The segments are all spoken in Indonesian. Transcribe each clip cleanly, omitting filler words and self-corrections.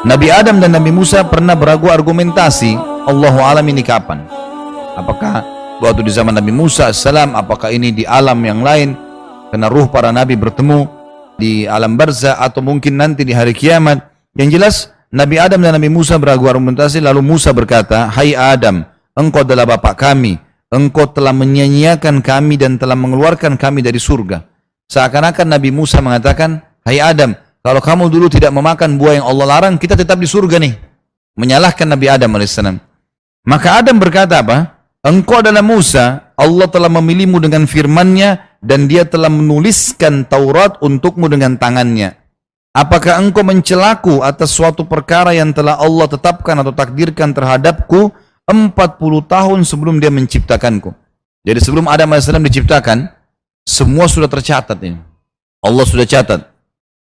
Nabi Adam dan Nabi Musa pernah beragu argumentasi. Allahu alam ini kapan? Apakah waktu di zaman Nabi Musa AS? Apakah ini di alam yang lain? Karena ruh para nabi bertemu di alam barzah, atau mungkin nanti di hari kiamat. Yang jelas Nabi Adam dan Nabi Musa beragu argumentasi. Lalu Musa berkata, "Hai Adam, engkau adalah bapak kami. Engkau telah menyia-nyiakan kami dan telah mengeluarkan kami dari surga." Seakan-akan Nabi Musa mengatakan, "Hai Adam, kalau kamu dulu tidak memakan buah yang Allah larang, kita tetap di surga nih." Menyalahkan Nabi Adam AS. Maka Adam berkata apa? "Engkau adalah Musa, Allah telah memilihmu dengan firman-Nya dan Dia telah menuliskan Taurat untukmu dengan tangannya. Apakah engkau mencelaku atas suatu perkara yang telah Allah tetapkan atau takdirkan terhadapku 40 tahun sebelum Dia menciptakanku?" Jadi sebelum Adam AS diciptakan, semua sudah tercatat ini. Allah sudah catat.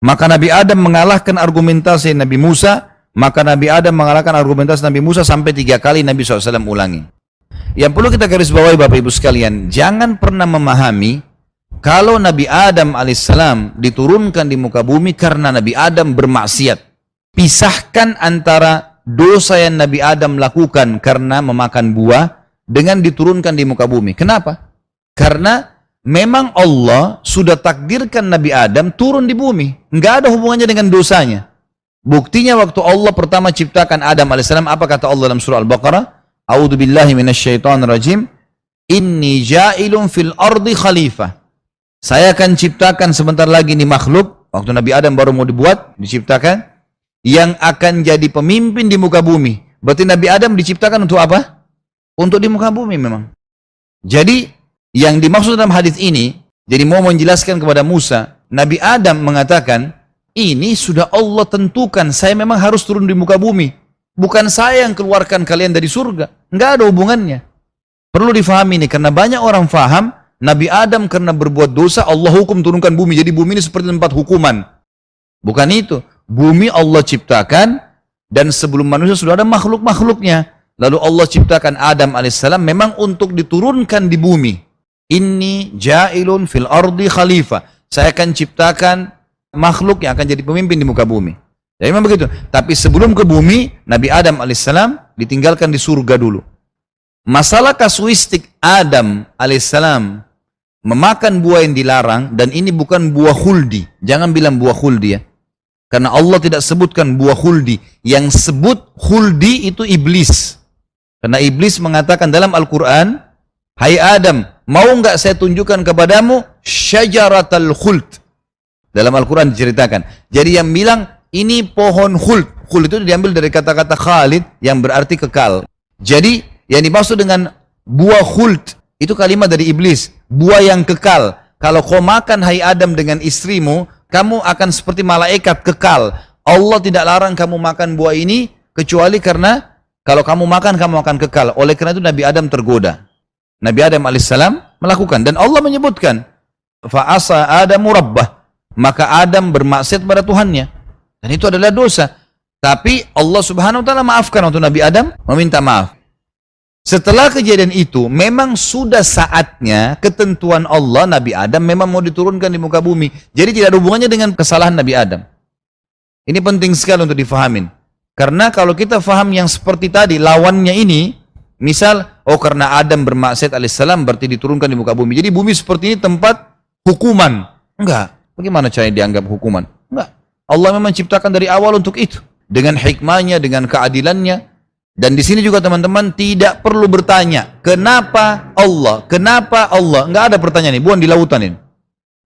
Maka Nabi Adam mengalahkan argumentasi Nabi Musa, maka Nabi Adam mengalahkan argumentasi Nabi Musa sampai 3 kali Nabi SAW ulangi. Yang perlu kita garis bawahi Bapak Ibu sekalian, jangan pernah memahami kalau Nabi Adam alaihissalam diturunkan di muka bumi karena Nabi Adam bermaksiat. Pisahkan antara dosa yang Nabi Adam lakukan karena memakan buah dengan diturunkan di muka bumi. Kenapa? Karena memang Allah sudah takdirkan Nabi Adam turun di bumi. Nggak ada hubungannya dengan dosanya. Buktinya waktu Allah pertama ciptakan Adam alaihissalam, apa kata Allah dalam surah Al-Baqarah? A'udzu billahi minasyaitonir rajim. Inni ja'ilun fil ardi khalifah. Saya akan ciptakan sebentar lagi nih makhluk, waktu Nabi Adam baru mau dibuat, diciptakan, yang akan jadi pemimpin di muka bumi. Berarti Nabi Adam diciptakan untuk apa? Untuk di muka bumi memang. Jadi yang dimaksud dalam hadis ini, jadi mau menjelaskan kepada Musa, Nabi Adam mengatakan, ini sudah Allah tentukan, saya memang harus turun di muka bumi. Bukan saya yang keluarkan kalian dari surga. Nggak ada hubungannya. Perlu difahami ini, karena banyak orang faham, Nabi Adam karena berbuat dosa, Allah hukum turunkan bumi. Jadi bumi ini seperti tempat hukuman. Bukan itu. Bumi Allah ciptakan, dan sebelum manusia sudah ada makhluk-makhluknya. Lalu Allah ciptakan Adam alaihissalam memang untuk diturunkan di bumi. Inni ja'ilun fil ardi khalifah. Saya akan ciptakan makhluk yang akan jadi pemimpin di muka bumi. Jadi memang begitu. Tapi sebelum ke bumi, Nabi Adam alaihissalam ditinggalkan di surga dulu. Masalah kasuistik Adam alaihissalam memakan buah yang dilarang, dan ini bukan buah khuldi. Jangan bilang buah khuldi ya. Karena Allah tidak sebutkan buah khuldi. Yang sebut khuldi itu iblis. Karena iblis mengatakan dalam Al-Quran, "Hai Adam, mau nggak saya tunjukkan kepadamu syajaratul khuld?" Dalam Al-Quran diceritakan. Jadi yang bilang ini pohon khuld. Khuld itu diambil dari kata-kata khalid yang berarti kekal. Jadi yang dimaksud dengan buah khuld itu kalimat dari iblis. Buah yang kekal. Kalau kau makan hai Adam dengan istrimu, kamu akan seperti malaikat kekal. Allah tidak larang kamu makan buah ini kecuali karena kalau kamu makan, kamu akan kekal. Oleh karena itu Nabi Adam tergoda. Nabi Adam alaihissalam melakukan. Dan Allah menyebutkan, fa'asa Adamu rabbah. Maka Adam bermaksiat pada Tuhannya. Dan itu adalah dosa. Tapi Allah subhanahu wa ta'ala maafkan untuk Nabi Adam, meminta maaf. Setelah kejadian itu, memang sudah saatnya ketentuan Allah, Nabi Adam memang mau diturunkan di muka bumi. Jadi tidak ada hubungannya dengan kesalahan Nabi Adam. Ini penting sekali untuk difahamin. Karena kalau kita faham yang seperti tadi, lawannya ini, misal, oh karena Adam bermaksiat alaihissalam berarti diturunkan di muka bumi. Jadi bumi seperti ini tempat hukuman. Enggak. Bagaimana caranya dianggap hukuman? Enggak. Allah memang ciptakan dari awal untuk itu. Dengan hikmahnya, dengan keadilannya. Dan di sini juga teman-teman tidak perlu bertanya, kenapa Allah? Kenapa Allah? Enggak ada pertanyaan ini, bukan di lautan ini.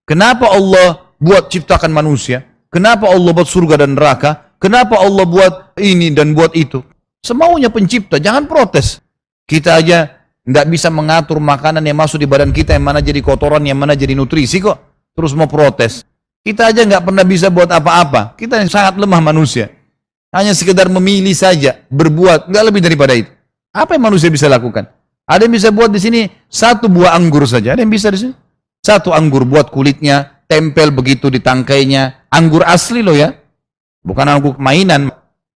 Kenapa Allah buat ciptakan manusia? Kenapa Allah buat surga dan neraka? Kenapa Allah buat ini dan buat itu? Semaunya pencipta, jangan protes. Kita aja nggak bisa mengatur makanan yang masuk di badan kita, yang mana jadi kotoran, yang mana jadi nutrisi kok. Terus mau protes. Kita aja nggak pernah bisa buat apa-apa. Kita yang sangat lemah manusia. Hanya sekedar memilih saja, berbuat, nggak lebih daripada itu. Apa yang manusia bisa lakukan? Ada yang bisa buat di sini 1 buah anggur saja. Ada yang bisa di sini 1 anggur, buat kulitnya, tempel begitu di tangkainya. Anggur asli loh ya. Bukan anggur mainan.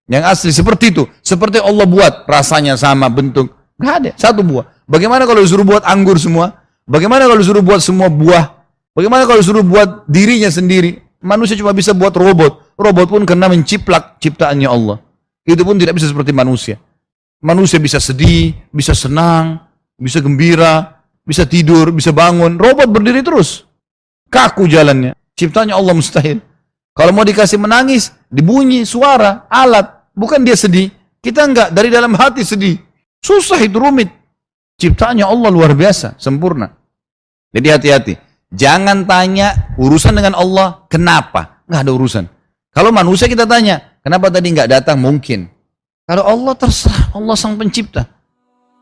Yang asli seperti itu. Seperti Allah buat. Rasanya sama, bentuk. Nggak ada. 1 buah. Bagaimana kalau disuruh buat anggur semua? Bagaimana kalau disuruh buat semua buah? Bagaimana kalau disuruh buat dirinya sendiri? Manusia cuma bisa buat robot. Robot pun kena menciplak ciptaannya Allah. Itu pun tidak bisa seperti manusia. Manusia bisa sedih, bisa senang, bisa gembira, bisa tidur, bisa bangun. Robot berdiri terus. Kaku jalannya. Ciptanya Allah mustahil. Kalau mau dikasih menangis, dibunyi suara, alat. Bukan dia sedih. Kita enggak, dari dalam hati sedih. Susah itu, rumit. Ciptanya Allah luar biasa, sempurna. Jadi hati-hati. Jangan tanya urusan dengan Allah, kenapa? Enggak ada urusan. Kalau manusia kita tanya, kenapa tadi enggak datang? Mungkin. Kalau Allah terserah, Allah sang pencipta.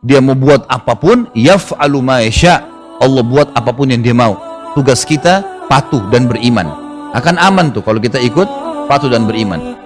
Dia mau buat apapun, yaf'alu ma yasha. Allah buat apapun yang dia mau. Tugas kita patuh dan beriman. Akan aman tuh kalau kita ikut patuh dan beriman.